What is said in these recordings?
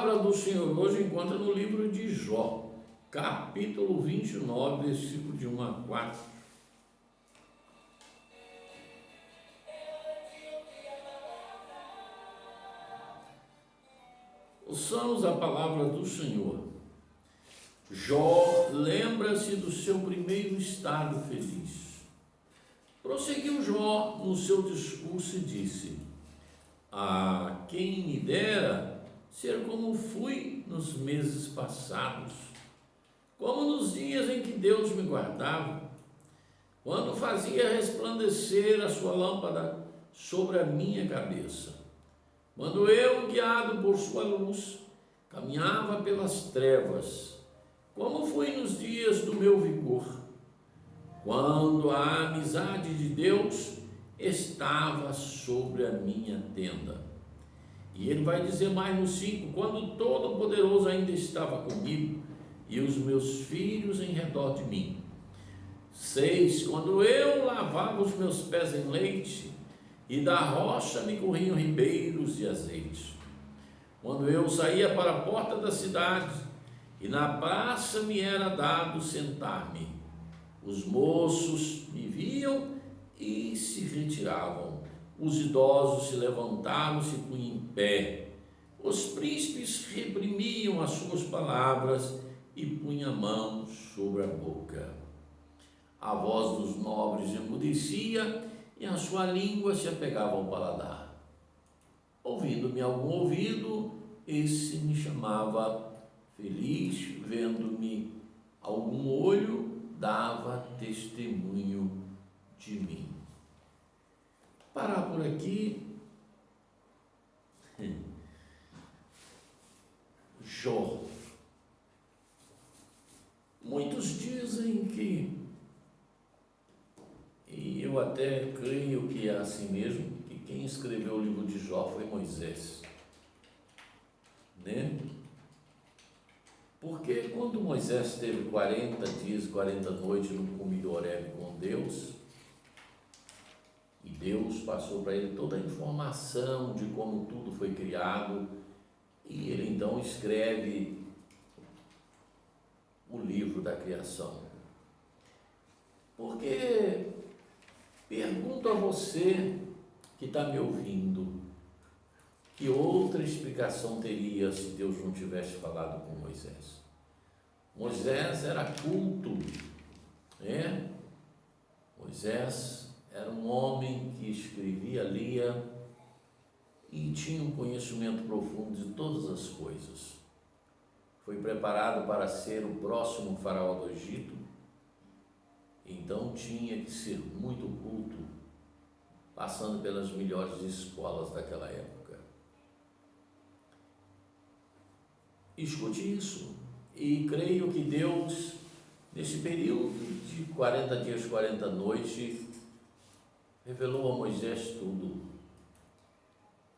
palavra do Senhor hoje encontra no livro de Jó, capítulo 29, versículo de 1 a 4. Ouçamos a palavra do Senhor. Jó lembra-se do seu primeiro estado feliz. Prosseguiu Jó no seu discurso e disse: "Ah, quem me dera ser como fui nos meses passados, como nos dias em que Deus me guardava, quando fazia resplandecer a sua lâmpada sobre a minha cabeça, quando eu, guiado por sua luz, caminhava pelas trevas, como fui nos dias do meu vigor, quando a amizade de Deus estava sobre a minha tenda." E ele vai dizer mais no 5: "Quando o Todo-Poderoso ainda estava comigo e os meus filhos em redor de mim." 6: "Quando eu lavava os meus pés em leite e da rocha me corriam ribeiros de azeite. Quando eu saía para a porta da cidade e na praça me era dado sentar-me, os moços me viam e se retiravam, os idosos se levantavam e se punham em pé, os príncipes reprimiam as suas palavras e punham a mão sobre a boca. A voz dos nobres emudecia e a sua língua se apegava ao paladar. Ouvindo-me algum ouvido, esse me chamava feliz, vendo-me algum olho, dava testemunho de mim." Parar por aqui. Jó. Muitos dizem que, e eu até creio que é assim mesmo, que quem escreveu o livro de Jó foi Moisés, né? Porque quando Moisés teve 40 dias e 40 noites no cume do Horebe com Deus, e Deus passou para ele toda a informação de como tudo foi criado, e ele então escreve o livro da criação. Porque pergunto a você que está me ouvindo, que outra explicação teria se Deus não tivesse falado com Moisés? Moisés era culto, né? Moisés era um homem que escrevia, lia e tinha um conhecimento profundo de todas as coisas. Foi preparado para ser o próximo faraó do Egito, então tinha que ser muito culto, passando pelas melhores escolas daquela época. Escute isso, e creio que Deus, nesse período de 40 dias, 40 noites, revelou a Moisés tudo,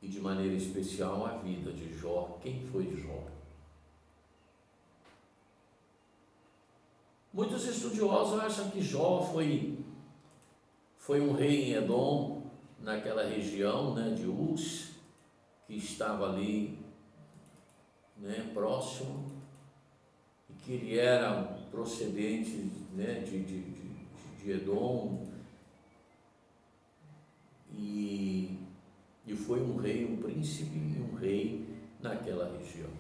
e de maneira especial a vida de Jó. Quem foi Jó? Muitos estudiosos acham que Jó foi um rei em Edom, naquela região, né, de Uz, que estava ali, né, próximo, e que ele era procedente, né, de Edom, e foi um rei, um príncipe e um rei naquela região.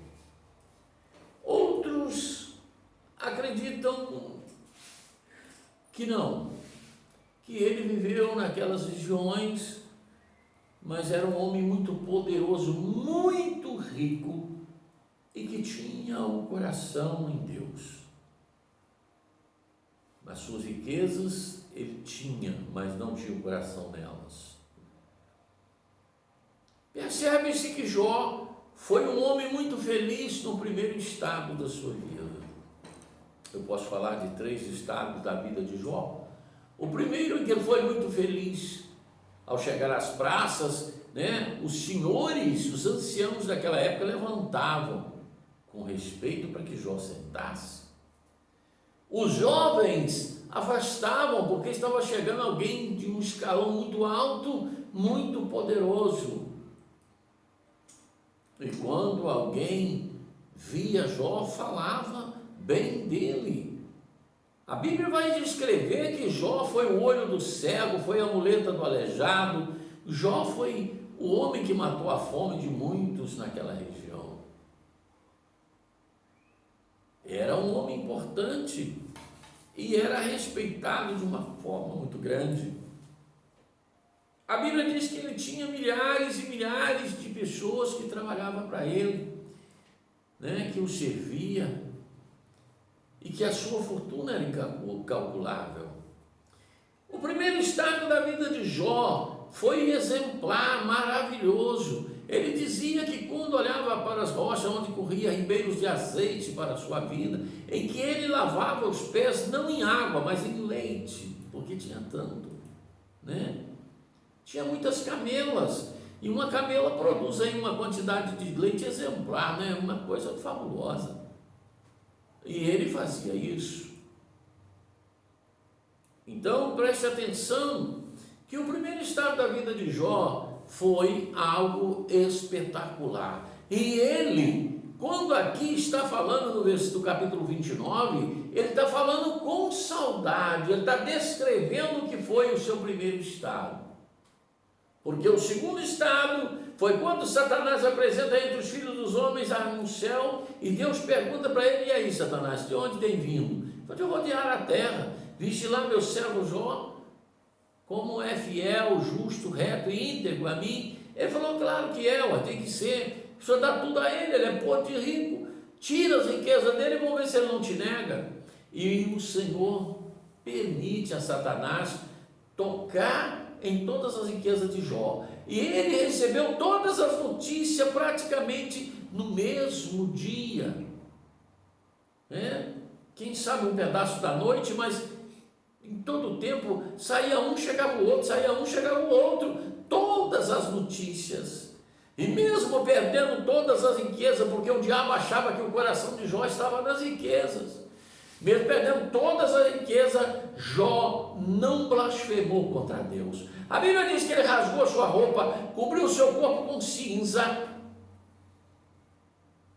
Outros acreditam que não, que ele viveu naquelas regiões, mas era um homem muito poderoso, muito rico, e que tinha o coração em Deus. Nas suas riquezas ele tinha, mas não tinha o coração nelas. Percebe-se que Jó foi um homem muito feliz no primeiro estado da sua vida. Eu posso falar de 3 estados da vida de Jó. O primeiro, em que ele foi muito feliz, ao chegar às praças, né, os senhores, os anciãos daquela época levantavam com respeito para que Jó sentasse. Os jovens afastavam, porque estava chegando alguém de um escalão muito alto, muito poderoso. E quando alguém via Jó, falava bem dele. A Bíblia vai descrever que Jó foi o olho do cego, foi a muleta do aleijado. Jó foi o homem que matou a fome de muitos naquela região. Era um homem importante e era respeitado de uma forma muito grande. A Bíblia diz que ele tinha milhares e milhares de pessoas que trabalhavam para ele, né, que o servia, e que a sua fortuna era incalculável. O primeiro estágio da vida de Jó foi exemplar, maravilhoso. Ele dizia que quando olhava para as rochas onde corria ribeiros de azeite para a sua vida, em que ele lavava os pés não em água, mas em leite, porque tinha tanto, né? Tinha muitas camelas, e uma camela produz aí uma quantidade de leite exemplar, né? Uma coisa fabulosa. E ele fazia isso. Então preste atenção que o primeiro estado da vida de Jó foi algo espetacular. E ele, quando aqui está falando no capítulo 29, ele está falando com saudade, ele está descrevendo o que foi o seu primeiro estado. Porque o segundo estado foi quando Satanás apresenta entre os filhos dos homens no céu, e Deus pergunta para ele: e aí, Satanás, de onde tem vindo? De rodear a terra. Viste lá meu servo Jó, como é fiel, justo, reto e íntegro a mim? Ele falou: claro que é, tem que ser. O Senhor dá tudo a ele é podre de rico. Tira as riquezas dele e vamos ver se ele não te nega. E o Senhor permite a Satanás tocar em todas as riquezas de Jó, e ele recebeu todas as notícias praticamente no mesmo dia, quem sabe um pedaço da noite, mas em todo o tempo saía um, chegava o outro, saía um, chegava o outro, todas as notícias. E mesmo perdendo todas as riquezas, porque o diabo achava que o coração de Jó estava nas riquezas, mesmo perdendo todas as riquezas, Jó não blasfemou contra Deus. A Bíblia diz que ele rasgou sua roupa, cobriu o seu corpo com cinza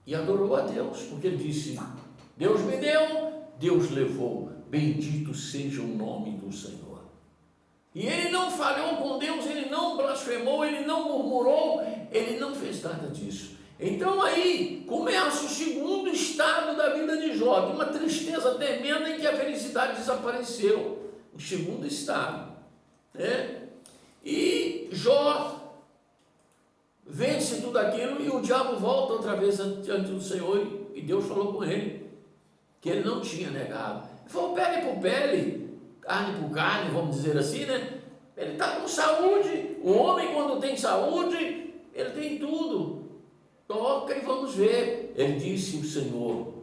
e adorou a Deus, porque ele disse: Deus me deu, Deus levou, bendito seja o nome do Senhor. E ele não falhou com Deus, ele não blasfemou, ele não murmurou, ele não fez nada disso. Então aí começa o segundo estado da vida de Jó, de uma tristeza tremenda em que a felicidade desapareceu. O segundo estado, E Jó vence tudo aquilo, e o diabo volta outra vez diante do Senhor, e Deus falou com ele que ele não tinha negado. Ele falou: pele por pele, carne por carne, vamos dizer assim, né? Ele está com saúde. O homem, quando tem saúde, ele tem tudo. Toca e vamos ver. Ele disse: o Senhor,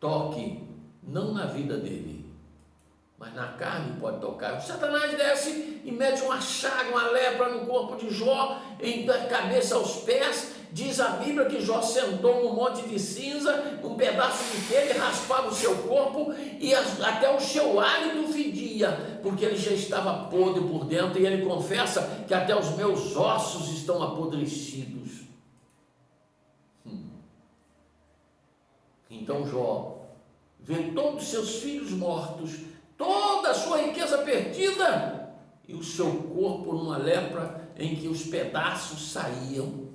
toque não na vida dele, mas na carne pode tocar. O Satanás desce e mete uma chaga, uma lepra no corpo de Jó, da cabeça aos pés. Diz a Bíblia que Jó sentou num monte de cinza, um pedaço de pele raspava o seu corpo, e até o seu hálito fedia, porque ele já estava podre por dentro, e ele confessa que até os meus ossos estão apodrecidos. Então Jó vê todos os seus filhos mortos, toda a sua riqueza perdida, e o seu corpo numa lepra em que os pedaços saíam.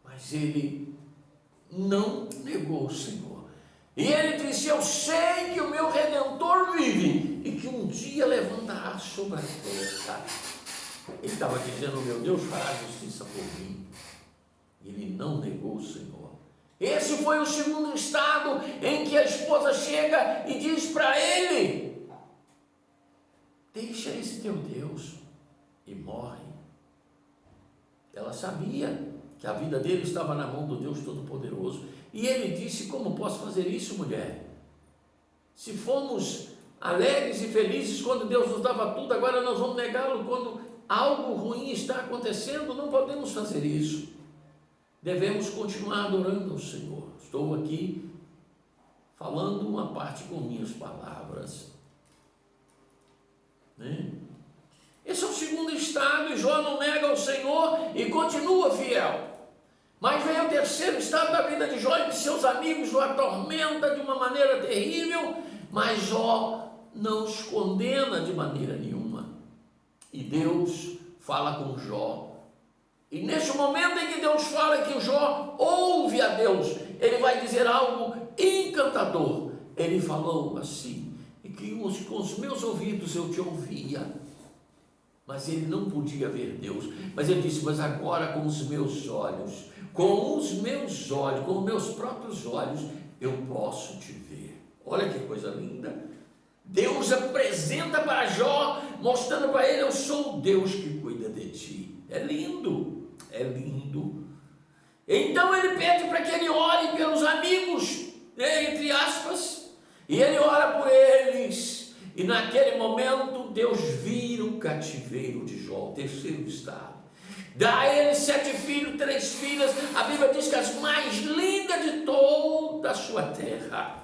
Mas ele não negou o Senhor. E ele disse: eu sei que o meu Redentor vive, e que um dia levantará sobre a terra. Ele estava dizendo: meu Deus fará justiça por mim. Ele não negou o Senhor. Esse foi o segundo estado em que a esposa chega e diz para ele: deixa esse teu Deus e morre. Ela sabia que a vida dele estava na mão do Deus Todo-Poderoso. E ele disse: como posso fazer isso, mulher? Se fomos alegres e felizes quando Deus nos dava tudo, agora nós vamos negá-lo quando algo ruim está acontecendo? Não podemos fazer isso. Devemos continuar adorando ao Senhor. Estou aqui falando uma parte com minhas palavras, Esse é o segundo estado, e Jó não nega o Senhor e continua fiel. Mas vem o terceiro estado da vida de Jó, em que seus amigos o atormentam de uma maneira terrível, mas Jó não os condena de maneira nenhuma. E Deus fala com Jó. E neste momento em que Deus fala, que o Jó ouve a Deus, ele vai dizer algo encantador. Ele falou assim, e que com os meus ouvidos eu te ouvia, mas ele não podia ver Deus. Mas ele disse, mas agora com os meus olhos, com os meus próprios olhos, eu posso te ver. Olha que coisa linda. Deus apresenta para Jó, mostrando para ele, eu sou o Deus que cuida de ti. É lindo, é lindo. Então ele pede para que ele ore pelos amigos, entre aspas, e ele ora por eles. E naquele momento Deus vira o cativeiro de Jó, o terceiro estado. Dá a ele 7 filhos, 3 filhas. A Bíblia diz que as mais lindas de toda a sua terra.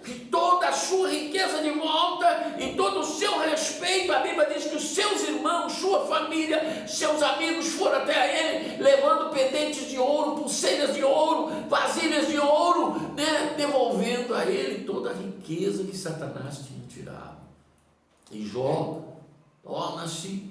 Que toda a sua riqueza de volta e todo o seu respeito. A Bíblia diz que os seus irmãos, sua família, seus amigos foram até ele, levando pendentes de ouro, pulseiras de ouro, vasilhas de ouro, devolvendo a ele toda a riqueza que Satanás tinha tirado. E Jó torna-se,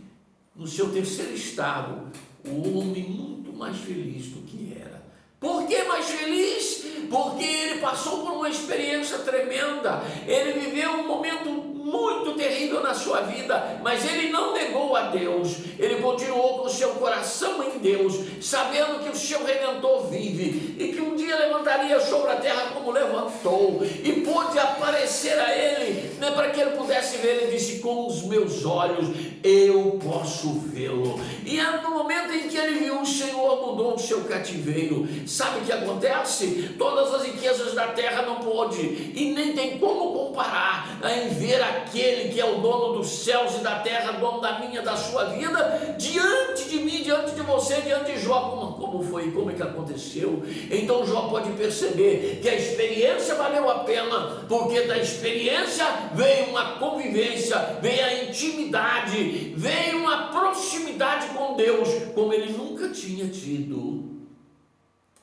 no seu terceiro estado, o homem muito mais feliz do que era. Por que mais feliz? Porque ele passou por uma experiência tremenda. Ele viveu um momento muito terrível na sua vida, mas ele não negou a Deus. Ele continuou com o seu coração em Deus, sabendo que o seu Redentor vive e que um dia levantaria sobre a terra como levantou, e pôde aparecer a ele, para que ele pudesse ver. Ele disse, com os meus olhos eu posso vê-lo. E no momento em que ele viu, o Senhor mudou o seu cativeiro. Sabe o que acontece? Todas as riquezas da terra não pôde, e nem tem como comparar em ver aquele que é o dono dos céus e da terra, dono da minha, da sua vida, diante de mim, diante de você, diante de Jó. Como foi, como é que aconteceu? Então Jó pode perceber que a experiência valeu a pena, porque da experiência veio uma convivência, veio a intimidade, veio uma proximidade com Deus, como ele nunca tinha tido.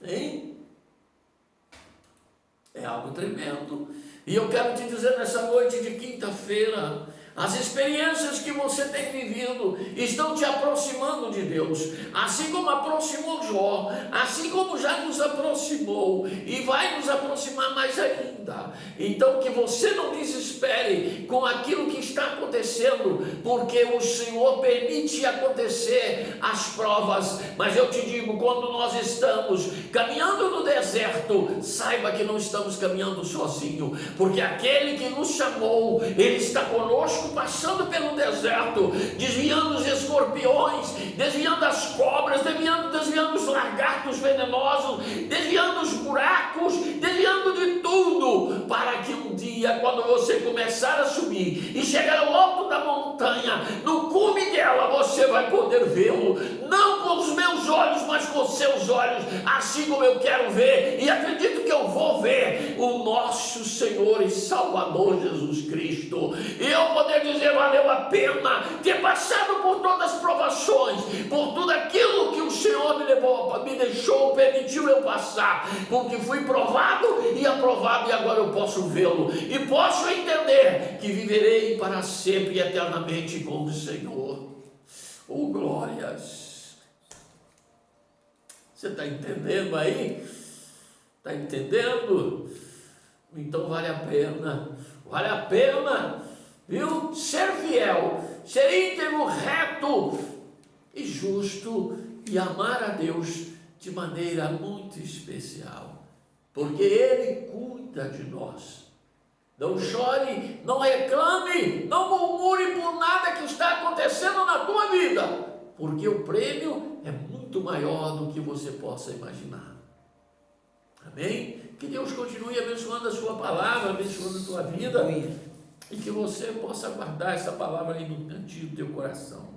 Hein? É algo tremendo. E eu quero te dizer nessa noite de quinta-feira, as experiências que você tem vivido estão te aproximando de Deus, assim como aproximou Jó, assim como já nos aproximou e vai nos aproximar mais ainda. Então que você não desespere com aquilo que está acontecendo, porque o Senhor permite acontecer as provas. Mas eu te digo, quando nós estamos caminhando no deserto, saiba que não estamos caminhando sozinho, porque aquele que nos chamou, ele está conosco, passando pelo deserto, desviando os escorpiões, desviando as cobras, desviando os lagartos venenosos, desviando os buracos, desviando de tudo, para que um dia, quando você começar a subir e chegar ao alto da montanha, no cume dela, você vai poder vê-lo, não com os meus olhos, mas com os seus olhos, assim como eu quero ver, e acredito que eu vou ver o nosso Senhor e Salvador Jesus Cristo. E eu poder dizer, valeu a pena ter passado por todas as provações, por tudo aquilo que o Senhor me levou, me deixou, permitiu eu passar, porque fui provado e aprovado, e agora eu posso vê-lo, e posso entender que viverei para sempre e eternamente com o Senhor. Oh, glórias! Você está entendendo aí? Está entendendo? Então vale a pena, viu? Ser fiel, ser íntegro, reto e justo, e amar a Deus de maneira muito especial, porque Ele cuida de nós. Não chore, não reclame, não murmure por nada que está acontecendo na tua vida, porque o prêmio é muito maior do que você possa imaginar. Amém? Que Deus continue abençoando a sua palavra, abençoando a tua vida, e que você possa guardar essa palavra aí no cantinho do teu coração.